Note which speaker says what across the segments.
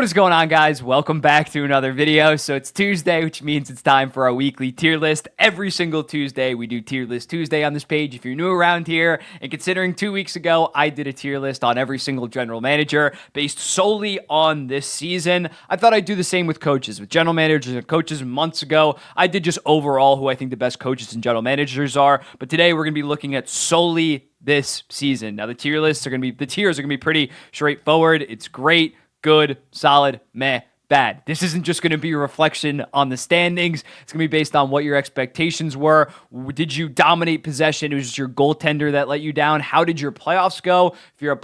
Speaker 1: What is going on, guys? Welcome back to another video. So it's Tuesday, which means it's time for our weekly tier list. Every single Tuesday, we do Tier List Tuesday on this page. If you're new around here, and considering 2 weeks ago, I did a tier list on every single general manager based solely on this season, I thought I'd do the same with coaches. With general managers and coaches months ago, I did just overall who I think the best coaches and general managers are. But today, we're going to be looking at solely this season. Now, the tiers are going to be pretty straightforward. It's great, good, solid, meh, bad. This isn't just going to be a reflection on the standings. It's going to be based on what your expectations were. Did you dominate possession? Was it your goaltender that let you down? How did your playoffs go? If you're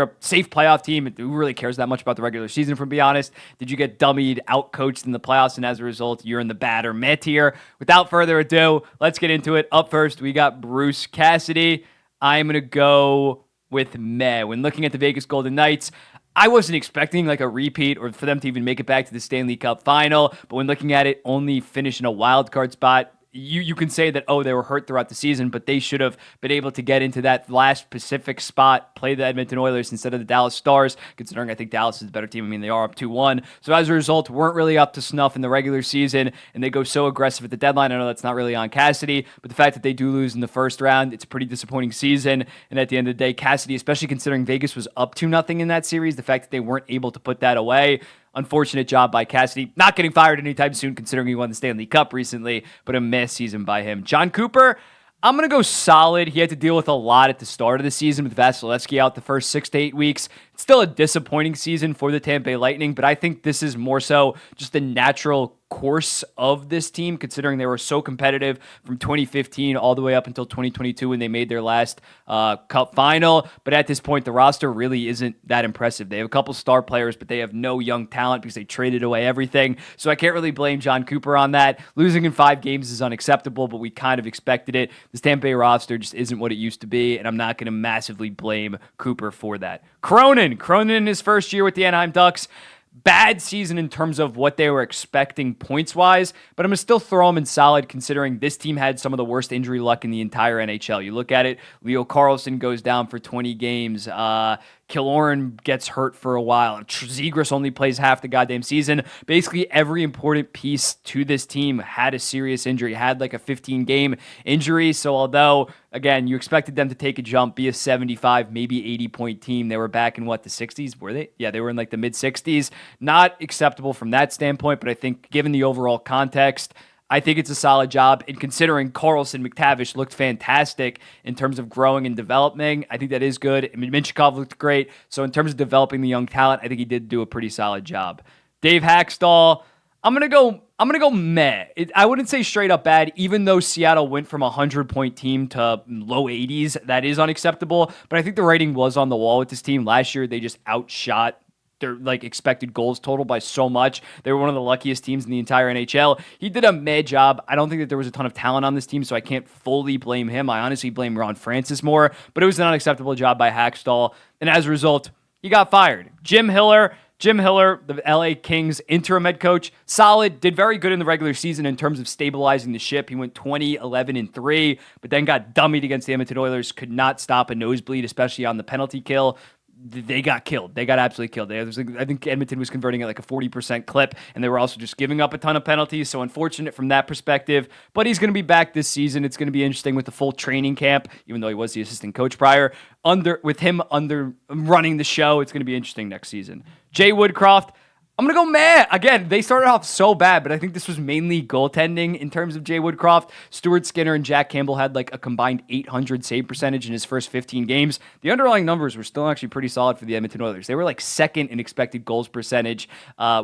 Speaker 1: a safe playoff team, who really cares that much about the regular season, to be honest? Did you get dummied, outcoached in the playoffs, and as a result, you're in the bad or meh tier? Without further ado, let's get into it. Up first, we got Bruce Cassidy. I'm going to go with meh. When looking at the Vegas Golden Knights, I wasn't expecting like a repeat or for them to even make it back to the Stanley Cup final, but when looking at it, only finish in a wild card spot, you can say that, oh, they were hurt throughout the season, but they should have been able to get into that last Pacific spot, play the Edmonton Oilers instead of the Dallas Stars, considering I think Dallas is the better team. I mean, they are up 2-1. So as a result, weren't really up to snuff in the regular season, and they go so aggressive at the deadline. I know that's not really on Cassidy, but the fact that they do lose in the first round, it's a pretty disappointing season. And at the end of the day, Cassidy, especially considering Vegas was up 2-0 in that series, the fact that they weren't able to put that away, unfortunate job by Cassidy. Not getting fired anytime soon, considering he won the Stanley Cup recently, but a mess season by him. Jon Cooper, I'm going to go solid. He had to deal with a lot at the start of the season with Vasilevsky out the first 6 to 8 weeks. It's still a disappointing season for the Tampa Bay Lightning, but I think this is more so just the natural course of this team, considering they were so competitive from 2015 all the way up until 2022 when they made their last Cup final. But at this point, the roster really isn't that impressive. They have a couple star players, but they have no young talent because they traded away everything. So I can't really blame Jon Cooper on that. Losing in 5 games is unacceptable, but we kind of expected it. This Tampa Bay roster just isn't what it used to be, and I'm not going to massively blame Cooper for that. Cronin in his first year with the Anaheim Ducks, bad season in terms of what they were expecting points-wise, but I'm going to still throw him in solid considering this team had some of the worst injury luck in the entire NHL. You look at it, Leo Carlsson goes down for 20 games. Killorn gets hurt for a while. Zegras only plays half the goddamn season. Basically, every important piece to this team had a serious injury, had like a 15-game injury. So although, again, you expected them to take a jump, be a 75, maybe 80-point team, they were back in, the 60s? Were they? Yeah, they were in like the mid-60s. Not acceptable from that standpoint, but I think given the overall context, I think it's a solid job. And considering Carlson, McTavish looked fantastic in terms of growing and developing, I think that is good. I mean, Minchikov looked great. So in terms of developing the young talent, I think he did do a pretty solid job. Dave Haxtell, I'm gonna go meh. I wouldn't say straight up bad, even though Seattle went from a 100-point team to low 80s. That is unacceptable. But I think the writing was on the wall with this team. Last year, they just outshot their expected goals total by so much. They were one of the luckiest teams in the entire NHL. He did a meh job. I don't think that there was a ton of talent on this team, so I can't fully blame him. I honestly blame Ron Francis more, but it was an unacceptable job by Haxtell, and as a result, he got fired. Jim Hiller, the LA Kings interim head coach, solid, did very good in the regular season in terms of stabilizing the ship. He went 20-11-3, but then got dummied against the Edmonton Oilers, could not stop a nosebleed, especially on the penalty kill. They got killed. They got absolutely killed. I think Edmonton was converting at like a 40% clip, and they were also just giving up a ton of penalties, so unfortunate from that perspective. But he's going to be back this season. It's going to be interesting with the full training camp, even though he was the assistant coach prior. With him running the show, it's going to be interesting next season. Jay Woodcroft, I'm going to go meh. Again, they started off so bad, but I think this was mainly goaltending in terms of Jay Woodcroft. Stuart Skinner and Jack Campbell had like a combined 800 save percentage in his first 15 games. The underlying numbers were still actually pretty solid for the Edmonton Oilers. They were like second in expected goals percentage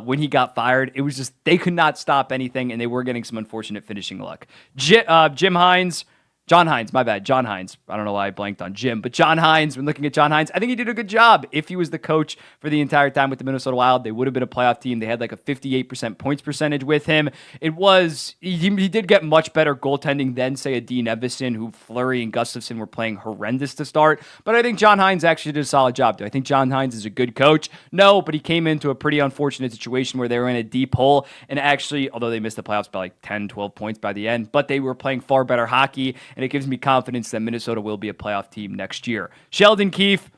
Speaker 1: when he got fired. It was just, they could not stop anything, and they were getting some unfortunate finishing luck. John Hynes, my bad. John Hynes. I don't know why I blanked on Jim, but John Hynes, when looking at John Hynes, I think he did a good job. If he was the coach for the entire time with the Minnesota Wild, they would have been a playoff team. They had like a 58% points percentage with him. He did get much better goaltending than, say, a Dean Evison, who Fleury and Gustafsson were playing horrendous to start. But I think John Hynes actually did a solid job. Do I think John Hynes is a good coach? No, but he came into a pretty unfortunate situation where they were in a deep hole. And actually, although they missed the playoffs by like 10, 12 points by the end, but they were playing far better hockey. And it gives me confidence that Minnesota will be a playoff team next year. Sheldon Keefe,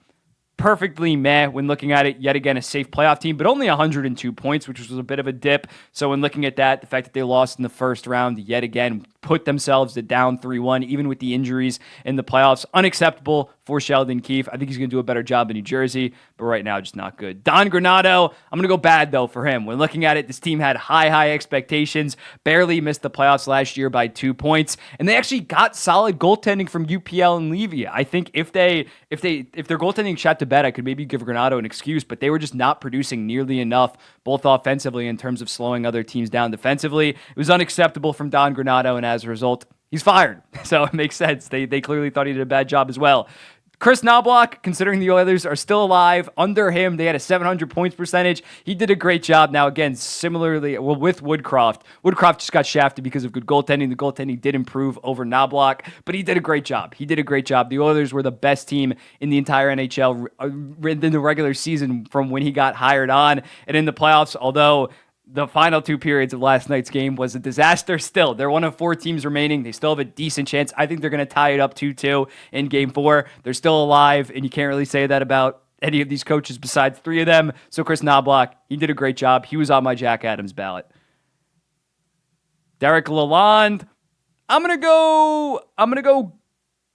Speaker 1: perfectly meh when looking at it. Yet again, a safe playoff team, but only 102 points, which was a bit of a dip. So when looking at that, the fact that they lost in the first round yet again put themselves to down 3-1, even with the injuries in the playoffs. Unacceptable for Sheldon Keefe. I think he's going to do a better job in New Jersey, but right now, just not good. Don Granato, I'm going to go bad, though, for him. When looking at it, this team had high expectations, barely missed the playoffs last year by 2 points, and they actually got solid goaltending from UPL and Levy. I think if their goaltending shot to bed, I could maybe give Granato an excuse, but they were just not producing nearly enough, both offensively in terms of slowing other teams down defensively. It was unacceptable from Don Granato, and as a result, he's fired. So it makes sense. They clearly thought he did a bad job as well. Chris Knoblauch, considering the Oilers are still alive, under him, they had a 700 points percentage. He did a great job. Now, again, similarly, with Woodcroft. Woodcroft just got shafted because of good goaltending. The goaltending did improve over Knoblauch, but he did a great job. The Oilers were the best team in the entire NHL in the regular season from when he got hired on. And in the playoffs, although the final 2 periods of last night's game was a disaster still. They're one of 4 teams remaining. They still have a decent chance. I think they're going to tie it up 2-2 in game 4. They're still alive, and you can't really say that about any of these coaches besides 3 of them. So Chris Knoblauch, he did a great job. He was on my Jack Adams ballot. Derek Lalonde, I'm going to go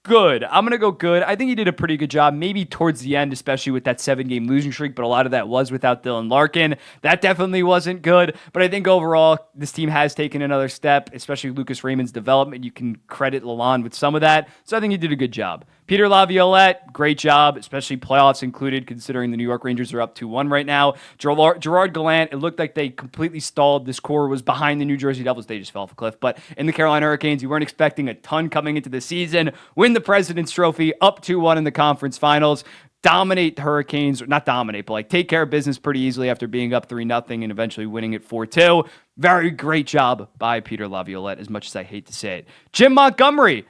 Speaker 1: good. I think he did a pretty good job, maybe towards the end, especially with that 7-game losing streak, but a lot of that was without Dylan Larkin. That definitely wasn't good, but I think overall, this team has taken another step, especially Lucas Raymond's development. You can credit Lalonde with some of that, so I think he did a good job. Peter Laviolette, great job, especially playoffs included, considering the New York Rangers are up 2-1 right now. Gerard Gallant, it looked like they completely stalled. This core was behind the New Jersey Devils. They just fell off a cliff. But in the Carolina Hurricanes, you weren't expecting a ton coming into the season. Win the President's Trophy, up 2-1 in the conference finals. Dominate the Hurricanes, not dominate, but take care of business pretty easily after being up 3-0 and eventually winning it 4-2. Very great job by Peter Laviolette, as much as I hate to say it. Jim Montgomery,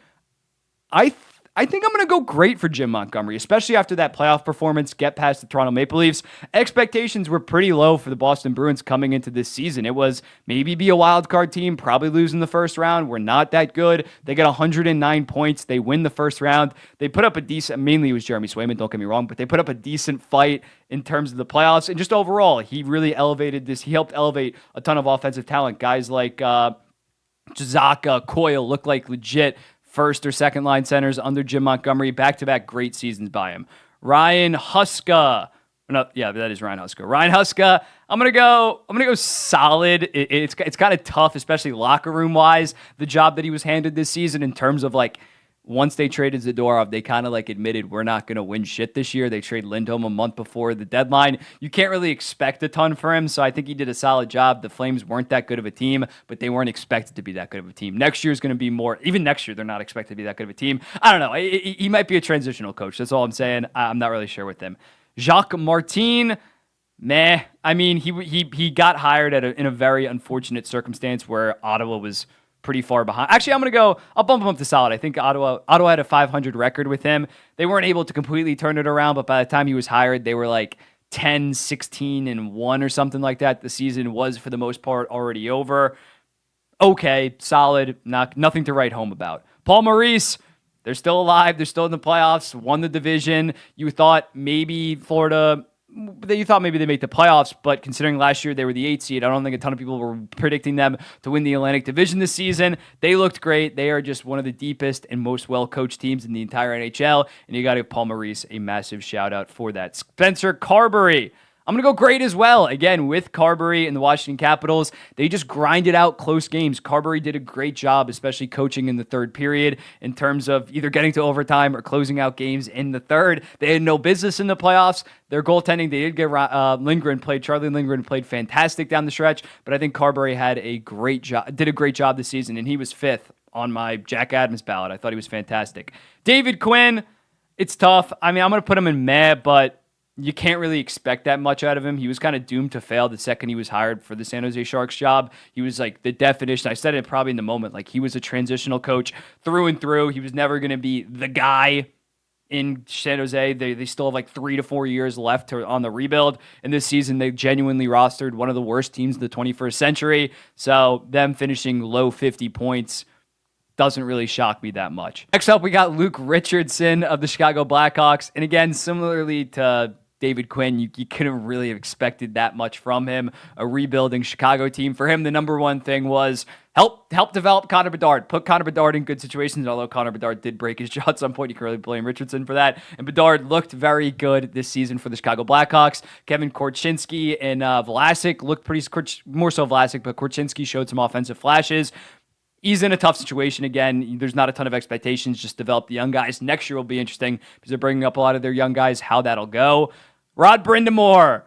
Speaker 1: I think I'm going to go great for Jim Montgomery, especially after that playoff performance, get past the Toronto Maple Leafs. Expectations were pretty low for the Boston Bruins coming into this season. It was maybe be a wild card team, probably lose in the first round. We're not that good. They get 109 points. They win the first round. They put up a decent, mainly it was Jeremy Swayman, don't get me wrong, but they put up a decent fight in terms of the playoffs. And just overall, he really elevated this. He helped elevate a ton of offensive talent. Guys like Zaka, Coyle look like legit first or second line centers under Jim Montgomery. Back-to-back great seasons by him. Ryan Huska. No, yeah, that is Ryan Huska. Ryan Huska, I'm gonna go solid. It's kind of tough, especially locker room wise, the job that he was handed this season in terms of once they traded Zadorov, they kind of admitted we're not going to win shit this year. They traded Lindholm a month before the deadline. You can't really expect a ton for him, so I think he did a solid job. The Flames weren't that good of a team, but they weren't expected to be that good of a team. Next year is going to be more. Even next year, they're not expected to be that good of a team. I don't know. He might be a transitional coach. That's all I'm saying. I'm not really sure with him. Jacques Martin, meh. I mean, he got hired in a very unfortunate circumstance where Ottawa was pretty far behind. Actually, I'll bump him up to solid. I think Ottawa had a 500 record with him. They weren't able to completely turn it around, but by the time he was hired, they were 10, 16, and 1 or something like that. The season was, for the most part, already over. Okay, solid. Nothing to write home about. Paul Maurice, they're still alive. They're still in the playoffs. Won the division. You thought maybe they make the playoffs, but considering last year they were the 8th seed, I don't think a ton of people were predicting them to win the Atlantic Division this season. They looked great. They are just one of the deepest and most well-coached teams in the entire NHL, and you got to give Paul Maurice a massive shout-out for that. Spencer Carberry, I'm going to go great as well. Again, with Carberry and the Washington Capitals, they just grinded out close games. Carberry did a great job, especially coaching in the third period in terms of either getting to overtime or closing out games in the third. They had no business in the playoffs. Their goaltending, they did get Charlie Lindgren played fantastic down the stretch, but I think Carberry did a great job this season, and he was 5th on my Jack Adams ballot. I thought he was fantastic. David Quinn, it's tough. I mean, I'm going to put him in meh, but you can't really expect that much out of him. He was kind of doomed to fail the second he was hired for the San Jose Sharks job. He was the definition. I said it probably in the moment. He was a transitional coach through and through. He was never going to be the guy in San Jose. They still have 3 to 4 years left on the rebuild. And this season, they genuinely rostered one of the worst teams of the 21st century. So them finishing low 50 points doesn't really shock me that much. Next up, we got Luke Richardson of the Chicago Blackhawks. And again, similarly to David Quinn, you couldn't really have expected that much from him. A rebuilding Chicago team. For him, the number one thing was help develop Connor Bedard. Put Connor Bedard in good situations, although Connor Bedard did break his jaw at some point. You can really blame Richardson for that. And Bedard looked very good this season for the Chicago Blackhawks. Kevin Korchinski and Vlasic looked pretty, more so Vlasic, but Korchinski showed some offensive flashes. He's in a tough situation again. There's not a ton of expectations. Just develop the young guys. Next year will be interesting because they're bringing up a lot of their young guys, how that'll go. Rod Brind'Amour,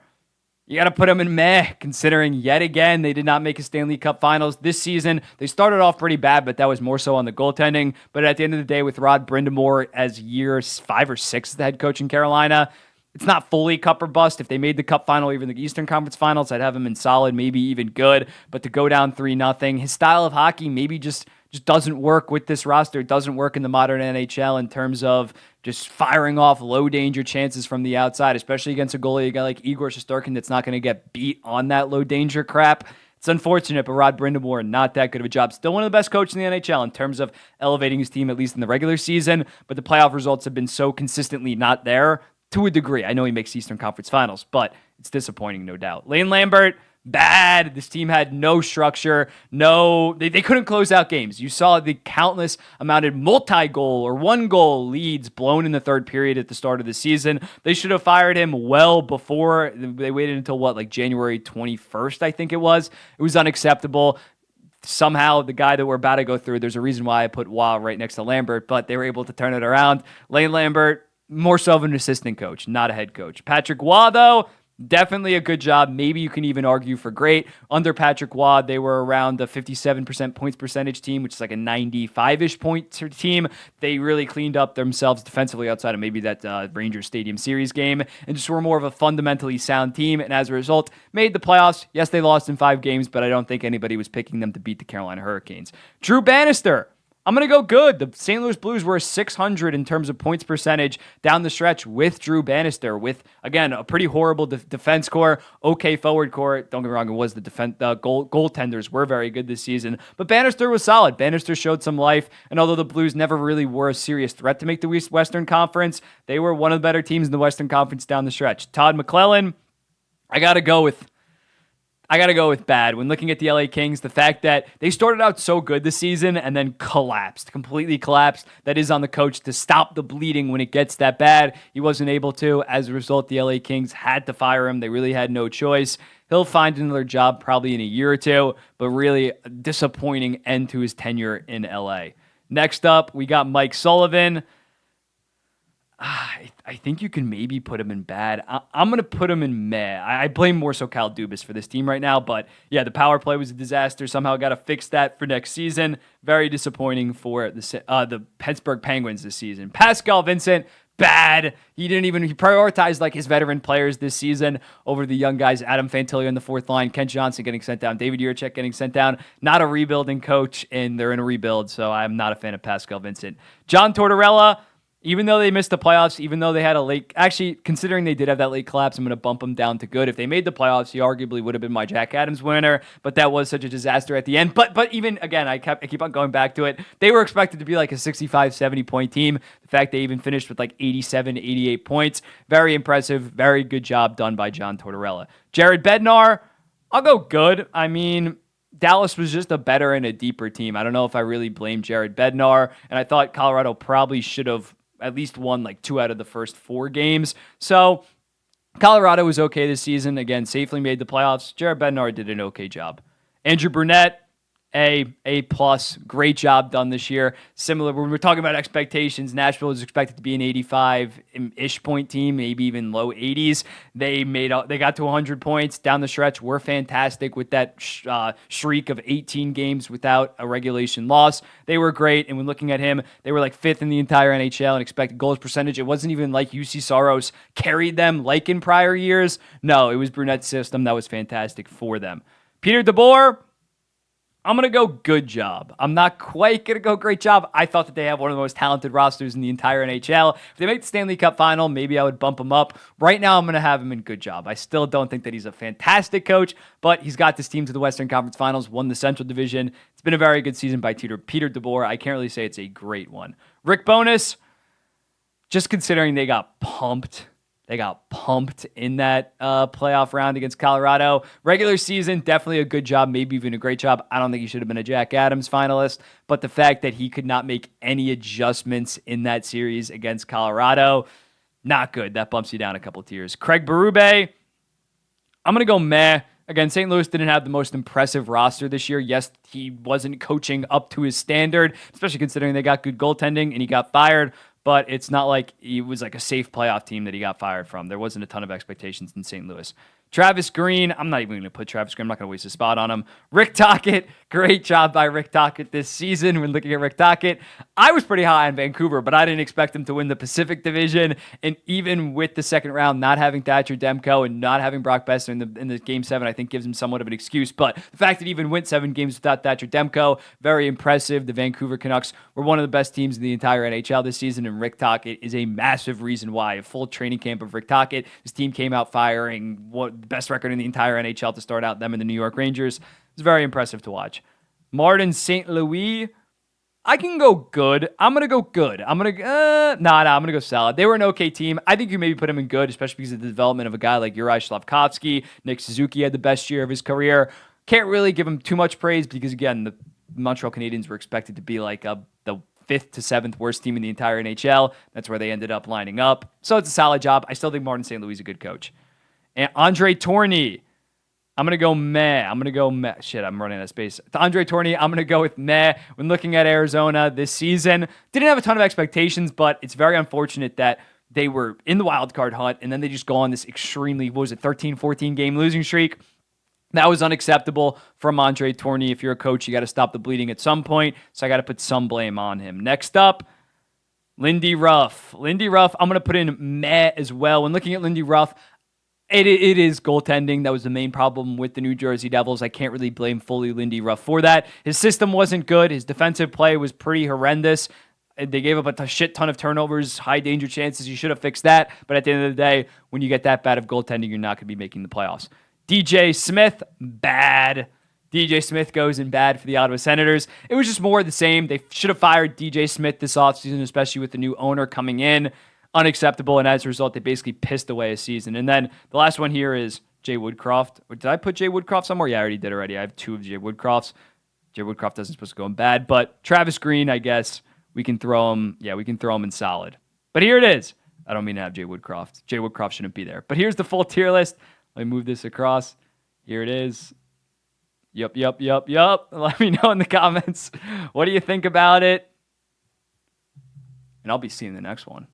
Speaker 1: you got to put him in meh, considering yet again they did not make a Stanley Cup Finals this season. They started off pretty bad, but that was more so on the goaltending. But at the end of the day, with Rod Brind'Amour as year 5 or 6 as the head coach in Carolina, it's not fully cup or bust. If they made the cup final, even the Eastern Conference Finals, I'd have him in solid, maybe even good. But to go down 3-0, his style of hockey maybe just doesn't work with this roster. It doesn't work in the modern NHL in terms of just firing off low danger chances from the outside, especially against a goalie, a guy like Igor Shesterkin that's not going to get beat on that low danger crap. It's unfortunate, but Rod Brind'Amour, not that good of a job. Still one of the best coaches in the NHL in terms of elevating his team, at least in the regular season, but the playoff results have been so consistently not there to a degree. I know he makes Eastern Conference Finals, but it's disappointing, no doubt. Lane Lambert, bad. This team had no structure. They couldn't close out games. You saw the countless amounted multi-goal or one-goal leads blown in the third period at the start of the season. They should have fired him well before. They waited until January 21st, I think it was. It was unacceptable. Somehow, the guy that we're about to go through, there's a reason why I put Waugh right next to Lambert, but they were able to turn it around. Lane Lambert, more so of an assistant coach, not a head coach. Patrick Waugh, though, definitely a good job. Maybe you can even argue for great. Under Patrick Waugh, they were around the 57% points percentage team, which is like a 95-ish point team. They really cleaned up themselves defensively outside of maybe that Rangers Stadium Series game and just were more of a fundamentally sound team. And as a result, made the playoffs. Yes, they lost in 5 games, but I don't think anybody was picking them to beat the Carolina Hurricanes. Drew Bannister, I'm going to go good. The St. Louis Blues were 600 in terms of points percentage down the stretch with Drew Bannister, with, again, a pretty horrible defense core, okay forward core. Don't get me wrong, it was the goaltenders were very good this season, but Bannister was solid. Bannister showed some life, and although the Blues never really were a serious threat to make the Western Conference, they were one of the better teams in the Western Conference down the stretch. Todd McClellan, I got to go with bad. When looking at the LA Kings, the fact that they started out so good this season and then completely collapsed. That is on the coach to stop the bleeding when it gets that bad. He wasn't able to. As a result, the LA Kings had to fire him. They really had no choice. He'll find another job probably in a year or two, but really a disappointing end to his tenure in LA. Next up, we got Mike Sullivan. I think you can maybe put him in bad. I'm going to put him in meh. I blame more so Kyle Dubas for this team right now, but yeah, the power play was a disaster. Somehow got to fix that for next season. Very disappointing for the Pittsburgh Penguins this season. Pascal Vincent, bad. He prioritized like his veteran players this season over the young guys. Adam Fantilli on the fourth line, Kent Johnson getting sent down, David Jiricek getting sent down. Not a rebuilding coach, and they're in a rebuild, so I'm not a fan of Pascal Vincent. John Tortorella, even though they missed the playoffs, even though they had a late... Actually, considering they did have that late collapse, I'm going to bump them down to good. If they made the playoffs, he arguably would have been my Jack Adams winner, but that was such a disaster at the end. But even, again, I keep on going back to it. They were expected to be like a 65, 70-point team. The fact they even finished with like 87, 88 points, very impressive. Very good job done by John Tortorella. Jared Bednar, I'll go good. I mean... Dallas was just a better and a deeper team. I don't know if I really blame Jared Bednar, and I thought Colorado probably should have at least won like 2 out of the first 4 games. So Colorado was okay this season. Again, safely made the playoffs. Jared Bednar did an okay job. Andrew Brunette, A plus, great job done this year. Similar, when we're talking about expectations, Nashville is expected to be an 85-ish point team, maybe even low 80s. They got to 100 points down the stretch. Were fantastic with that streak of 18 games without a regulation loss. They were great, and when looking at him, they were like 5th in the entire NHL in expected goals percentage. It wasn't even like UC Saros carried them like in prior years. No, it was Brunette's system that was fantastic for them. Peter DeBoer, I'm going to go good job. I'm not quite going to go great job. I thought that they have one of the most talented rosters in the entire NHL. If they make the Stanley Cup final, maybe I would bump him up. Right now, I'm going to have him in good job. I still don't think that he's a fantastic coach, but he's got this team to the Western Conference Finals, won the Central Division. It's been a very good season by Peter DeBoer. I can't really say it's a great one. Rick Bowness, just considering they got pumped. They got pumped in that playoff round against Colorado. Regular season, definitely a good job, maybe even a great job. I don't think he should have been a Jack Adams finalist, but the fact that he could not make any adjustments in that series against Colorado, not good. That bumps you down a couple tiers. Craig Berube, I'm going to go meh. Again, St. Louis didn't have the most impressive roster this year. Yes, he wasn't coaching up to his standard, especially considering they got good goaltending and he got fired. But it's not like he was like a safe playoff team that he got fired from. There wasn't a ton of expectations in St. Louis. Travis Green, I'm not even going to put Travis Green. I'm not going to waste a spot on him. Rick Tocchet, great job by Rick Tocchet this season when looking at Rick Tocchet. I was pretty high on Vancouver, but I didn't expect him to win the Pacific Division. And even with the second round, not having Thatcher Demko and not having Brock Besser in the Game 7, I think gives him somewhat of an excuse. But the fact that he even went 7 games without Thatcher Demko, very impressive. The Vancouver Canucks were one of the best teams in the entire NHL this season, and Rick Tocchet is a massive reason why. A full training camp of Rick Tocchet. His team came out firing the best record in the entire NHL to start out, them and the New York Rangers. It's very impressive to watch. Martin St. Louis, I can go good. I'm going to go good. I'm going to I'm going to go solid. They were an okay team. I think you maybe put him in good, especially because of the development of a guy like Uri Slafkovsky. Nick Suzuki had the best year of his career. Can't really give him too much praise because, again, the Montreal Canadiens were expected to be like the 5th to 7th worst team in the entire NHL. That's where they ended up lining up. So it's a solid job. I still think Martin St. Louis is a good coach. And Andre Tourigny, I'm going to go meh. Shit, I'm running out of space. To Andre Tourigny, I'm going to go with meh. When looking at Arizona this season, didn't have a ton of expectations, but it's very unfortunate that they were in the wild card hunt, and then they just go on this extremely, 13, 14 game losing streak. That was unacceptable from Andre Tourigny. If you're a coach, you got to stop the bleeding at some point, so I got to put some blame on him. Next up, Lindy Ruff. Lindy Ruff, I'm going to put in meh as well. When looking at Lindy Ruff, it is goaltending. That was the main problem with the New Jersey Devils. I can't really blame fully Lindy Ruff for that. His system wasn't good. His defensive play was pretty horrendous. They gave up a shit ton of turnovers, high danger chances. You should have fixed that. But at the end of the day, when you get that bad of goaltending, you're not going to be making the playoffs. DJ Smith, bad. DJ Smith goes in bad for the Ottawa Senators. It was just more of the same. They should have fired DJ Smith this offseason, especially with the new owner coming in. Unacceptable, and as a result, they basically pissed away a season. And then the last one here is Jay Woodcroft. Did I put Jay Woodcroft somewhere? Yeah, I already did already. I have 2 of Jay Woodcrofts. Jay Woodcroft doesn't supposed to go in bad, but Travis Green, I guess we can throw him. Yeah, we can throw him in solid. But here it is. I don't mean to have Jay Woodcroft. Jay Woodcroft shouldn't be there. But here's the full tier list. Let me move this across. Here it is. Yup. Let me know in the comments. What do you think about it? And I'll be seeing the next one.